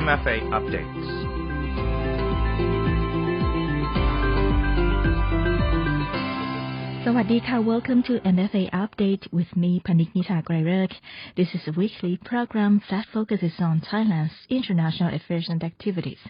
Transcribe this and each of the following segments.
MFA updates. Welcome to MFA Update with me, Panik Nita Grayberg. This is a weekly program that focuses on Thailand's international affairs and activities.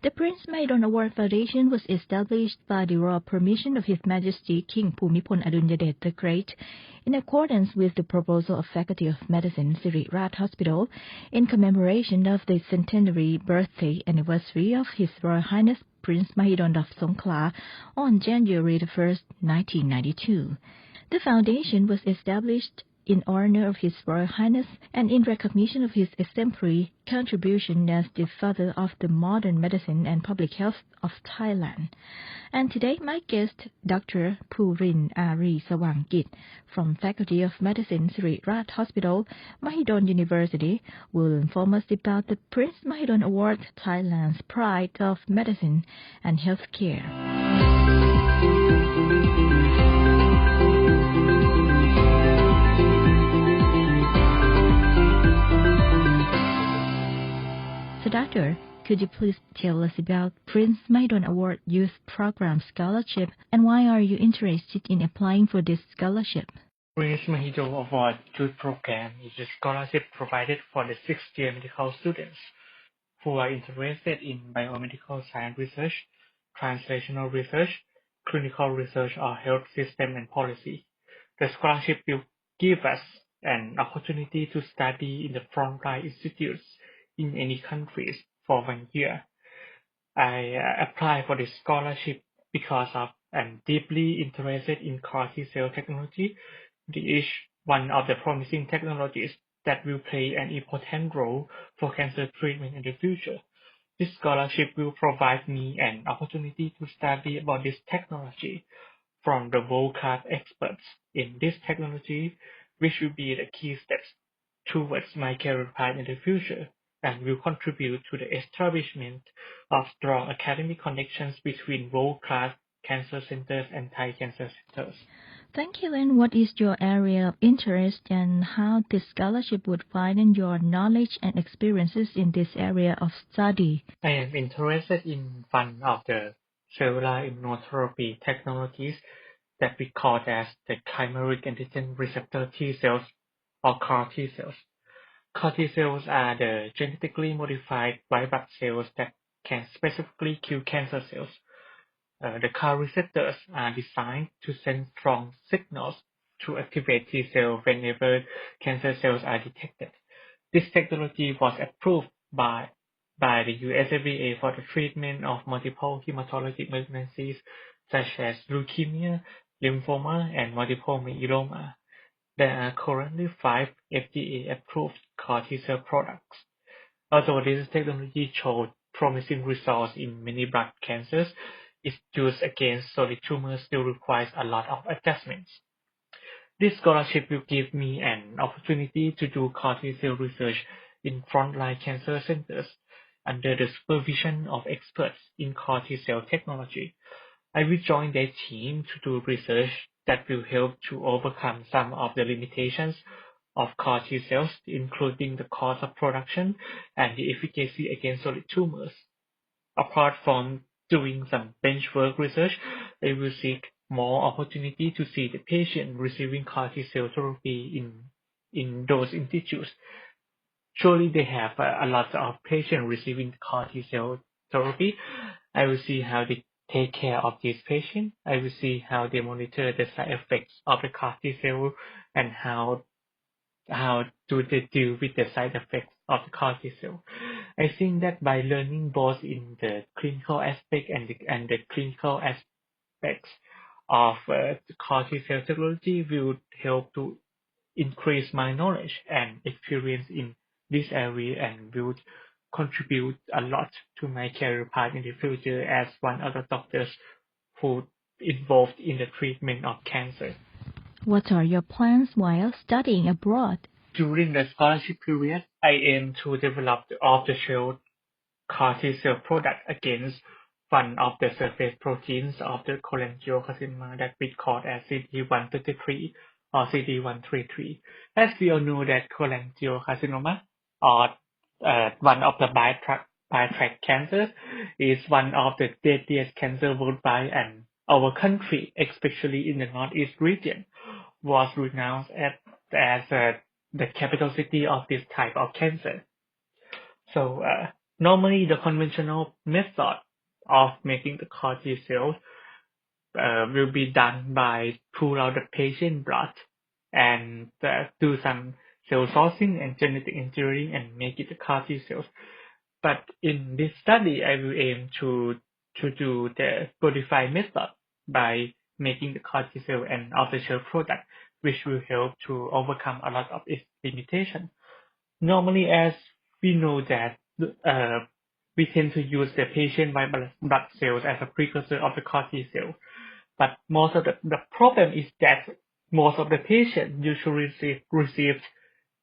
The Prince Mahidol Award Foundation was established by the royal permission of His Majesty King Bhumibol Adulyadej the Great in accordance with the proposal of Faculty of Medicine, Siriraj Hospital, in commemoration of the centenary birthday anniversary of His Royal Highness Prince Mahidol of Songkhla on January 1, 1992. The foundation was established in honor of His Royal Highness and in recognition of his exemplary contribution as the father of the modern medicine and public health of Thailand. And today, my guest, Dr. Purin Ari Sawangkit from Faculty of Medicine, Siriraj Hospital, Mahidol University, will inform us about the Prince Mahidol Award, Thailand's pride of medicine and healthcare. So, Doctor, could you please tell us about Prince Mahidol Award Youth Program Scholarship and why are you interested in applying for this scholarship? Prince Mahidol Award Youth Program is a scholarship provided for the sixth-year medical students who are interested in biomedical science research, translational research, clinical research, or health system and policy. The scholarship will give us an opportunity to study in the frontline institutes in any countries for 1 year. I applied for this scholarship because I'm deeply interested in CAR T-cell technology, which is one of the promising technologies that will play an important role for cancer treatment in the future. This scholarship will provide me an opportunity to study about this technology from the world-class experts in this technology, which will be the key steps towards my career path in the future, and will contribute to the establishment of strong academic connections between world-class cancer centers and Thai cancer centers. Thank you. And what is your area of interest and how this scholarship would widen your knowledge and experiences in this area of study? I am interested in one of the cellular immunotherapy technologies that we call as the chimeric antigen receptor T cells or CAR T cells. CAR T cells are the genetically modified white blood cells that can specifically kill cancer cells. The CAR receptors are designed to send strong signals to activate T cells whenever cancer cells are detected. This technology was approved by the US FDA for the treatment of multiple hematologic malignancies such as leukemia, lymphoma, and multiple myeloma. There are currently 5 FDA-approved CAR T-cell products. Although this technology showed promising results in many blood cancers, its use against solid tumors still requires a lot of adjustments. This scholarship will give me an opportunity to do CAR T-cell research in frontline cancer centers under the supervision of experts in CAR T-cell technology. I will join their team to do research that will help to overcome some of the limitations of CAR T cells, including the cost of production and the efficacy against solid tumors. Apart from doing some benchwork research, I will seek more opportunity to see the patient receiving CAR T cell therapy in those institutes. Surely they have a lot of patients receiving CAR T cell therapy. I will see how they take care of these patients. I will see how they monitor the side effects of the CAR T cell and how do they deal with the side effects of the CAR T cell. I think that by learning both in the clinical aspect and the clinical aspects of the CAR T cell technology will help to increase my knowledge and experience in this area and will contribute a lot to my career path in the future as one of the doctors who involved in the treatment of cancer. What are your plans while studying abroad? During the scholarship period, I aim to develop the off-the-shelf CAR T-cell product against one of the surface proteins of the cholangiocarcinoma that we call as CD133 or CD133. As we all know that cholangiocarcinoma or one of the bile tract cancer is one of the deadliest cancer worldwide, and our country, especially in the northeast region, was renowned as the capital city of this type of cancer. So normally the conventional method of making the CAR T cells will be done by pull out the patient blood and do some cell sourcing and genetic engineering and make it the CAR T cells. But in this study, I will aim to do the modified method by making the CAR T cell an off-the-shelf product, which will help to overcome a lot of its limitations. Normally, as we know that we tend to use the patient white blood cells as a precursor of the CAR T cell. But most of the problem is that most of the patients usually received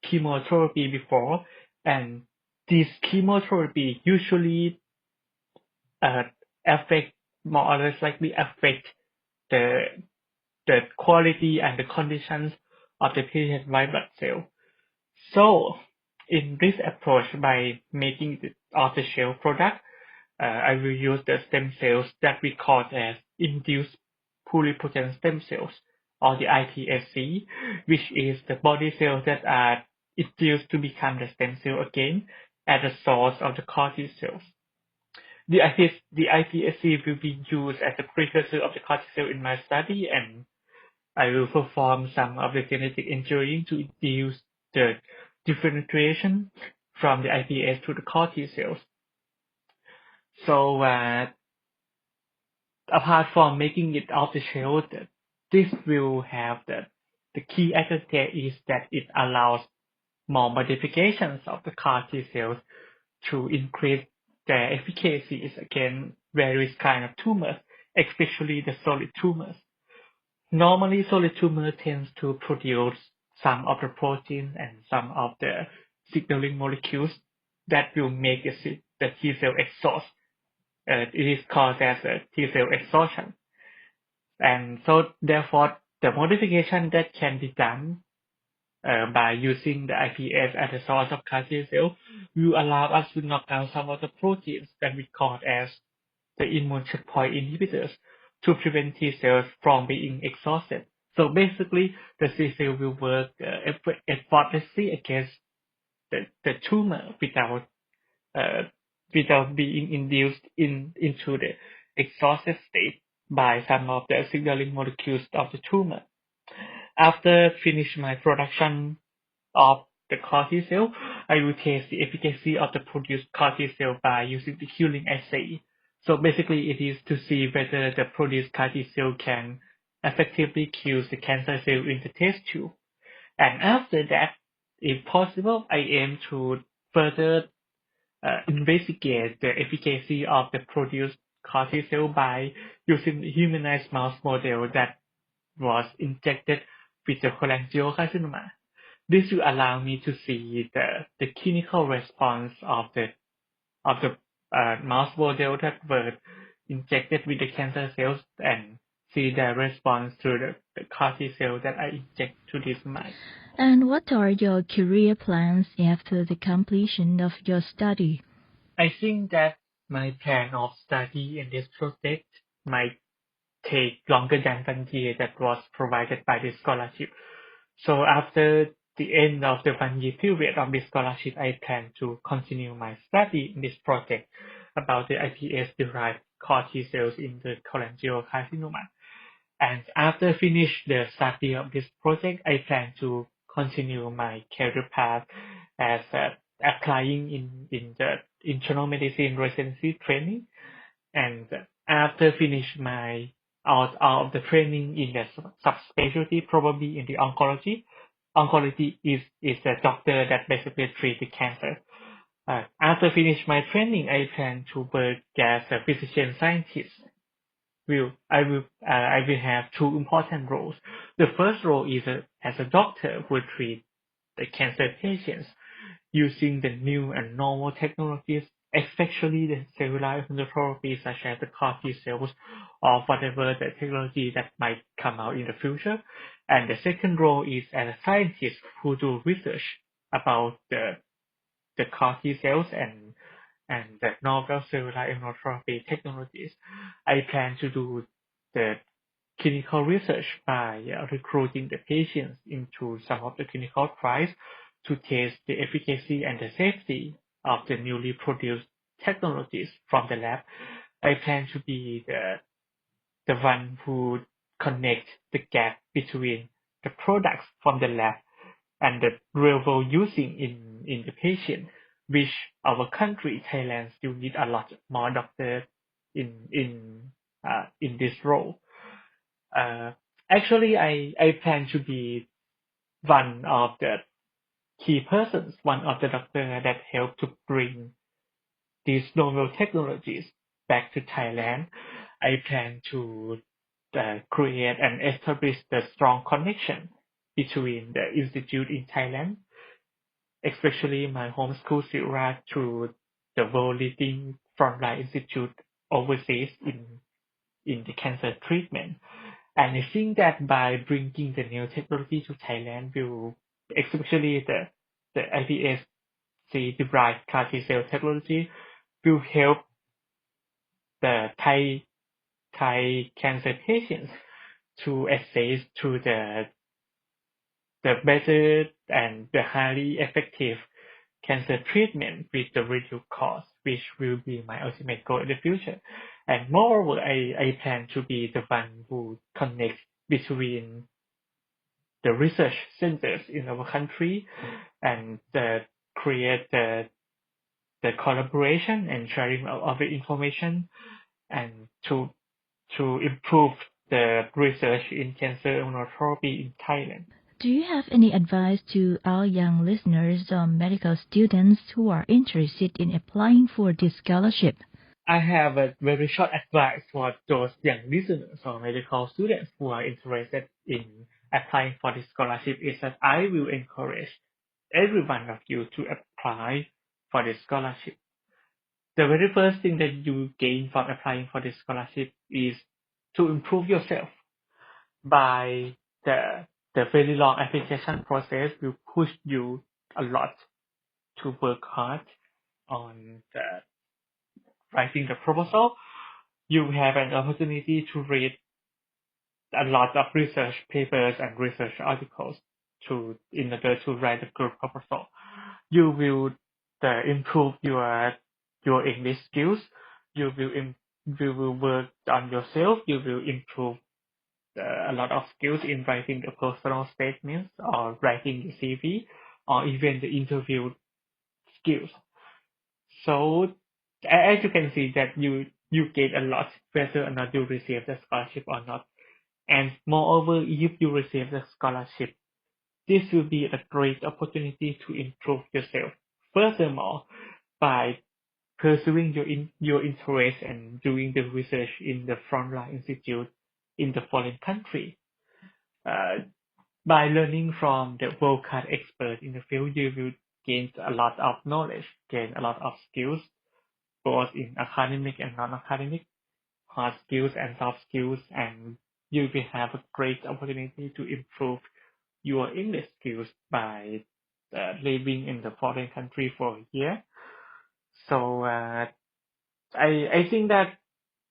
chemotherapy before, and this chemotherapy usually affect, more or less likely affect the quality and the conditions of the patient white blood cell. So in this approach, by making the off-the-shelf product, I will use the stem cells that we call as induced pluripotent stem cells, or the iPSC, which is the body cells that are induced to become the stem cell again at the source of the CAR T cells. The iPSC will be used as a precursor of the CAR T cell in my study, and I will perform some of the genetic engineering to induce the differentiation from the iPS to the CAR T cells. So apart from making it off the shelf, this will have the key advantage is that it allows more modifications of the CAR T cells to increase their efficacy against various kind of tumors, especially the solid tumors. Normally, solid tumor tends to produce some of the proteins and some of the signaling molecules that will make the T cell exhaust. It is called as a T cell exhaustion. And so therefore, the modification that can be done by using the iPS as a source of CAR T cell will allow us to knock down some of the proteins that we call as the immune checkpoint inhibitors to prevent T cells from being exhausted. So basically, the T cell will work effortlessly against the tumor without being induced into the exhausted state by some of the signaling molecules of the tumor. After finish my production of the CAR T cell, I will test the efficacy of the produced CAR T cell by using the killing assay. So basically, it is to see whether the produced CAR T cell can effectively kill the cancer cell in the test tube. And after that, if possible, I aim to further investigate the efficacy of the produced CAR T cell by using the humanized mouse model that was injected with the cholangiocarcinoma. This will allow me to see the clinical response of the mouse model that were injected with the cancer cells and see the response to the CAR T cell that I inject to this mice. And what are your career plans after the completion of your study? I think that my plan of study in this project might take longer than 1 year that was provided by the scholarship. So after the end of the 1 year period of this scholarship, I plan to continue my study in this project about the iPS-derived CAR T cells in the cholangiocarcinoma. And after finish the study of this project, I plan to continue my career path as applying in the internal medicine residency training. And after finish my out of the training in the subspecialty, probably in the oncology. Oncology is a doctor that basically treats the cancer. After finish my training, I plan to work as a physician scientist. I will have two important roles. The first role is as a doctor who treat the cancer patients using the new and novel technologies, especially the cellular immunotherapy such as the CAR T cells or whatever the technology that might come out in the future. And the second role is as a scientist who do research about the the CAR T cells and the novel cellular immunotherapy technologies. I plan to do the clinical research by recruiting the patients into some of the clinical trials to test the efficacy and the safety of the newly produced technologies from the lab. I plan to be the one who connect the gap between the products from the lab and the real world using in the patient, which our country, Thailand, still need a lot more doctors in this role. Actually, I plan to be one of the key persons, one of the doctors that help to bring these novel technologies back to Thailand. I plan to create and establish the strong connection between the institute in Thailand, especially my home school Sira, to the world leading frontline institute overseas in the cancer treatment. And I think that by bringing the new technology to Thailand will, especially the iPSC derived CAR T cell technology, will help the Thai cancer patients to access to the better and the highly effective cancer treatment with the reduced cost, which will be my ultimate goal in the future. And moreover, I plan to be the one who connects between the research centers in our country and create the collaboration and sharing of the information and to improve the research in cancer immunotherapy in Thailand. Do you have any advice to our young listeners or medical students who are interested in applying for this scholarship? I have a very short advice for those young listeners or medical students who are interested in applying for this scholarship is that I will encourage every one of you to apply for this scholarship. The very first thing that you gain from applying for this scholarship is to improve yourself. By the very long application process will push you a lot to work hard on writing the proposal. You have an opportunity to read a lot of research papers and research articles in order to write a good proposal. You will improve your English skills. You will work on yourself. You will improve a lot of skills in writing the personal statements or writing the CV or even the interview skills. So as you can see that you get a lot whether or not you receive the scholarship or not. And moreover, if you receive the scholarship, this will be a great opportunity to improve yourself. Furthermore, by pursuing your interest and doing the research in the frontline institute in the foreign country, by learning from the world-class experts in the field, you will gain a lot of knowledge, gain a lot of skills, both in academic and non-academic, hard skills and soft skills, and you will have a great opportunity to improve your English skills by living in the foreign country for a year. So I think that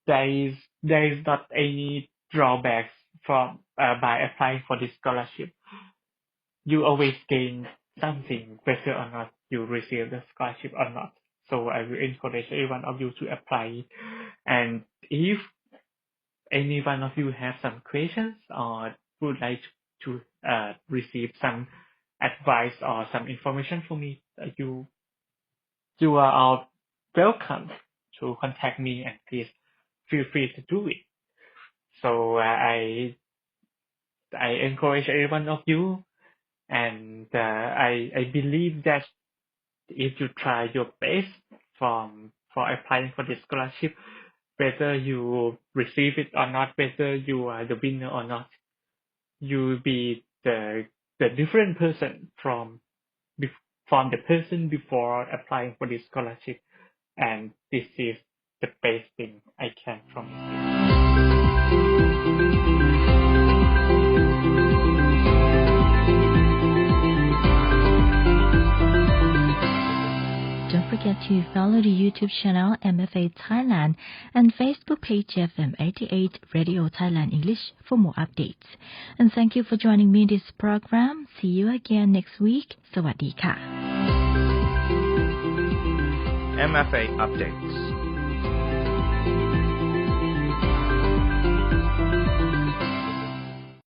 there is not any drawbacks from by applying for this scholarship. You always gain something whether or not you receive the scholarship or not. So I will encourage every one of you to apply. And if any one of you have some questions or would like to receive some advice or some information from me, you are all welcome to contact me, and please feel free to do it. So I encourage every one of you, and I believe that if you try your best for applying for this scholarship, whether you receive it or not, whether you are the winner or not, you will be the different person from the person before applying for this scholarship, and this is the best thing I can promise you. forget to follow the YouTube channel MFA Thailand and Facebook page FM 88 Radio Thailand English for more updates. And thank you for joining me in this program. See you again next week. สวัสดีค่ะ MFA Updates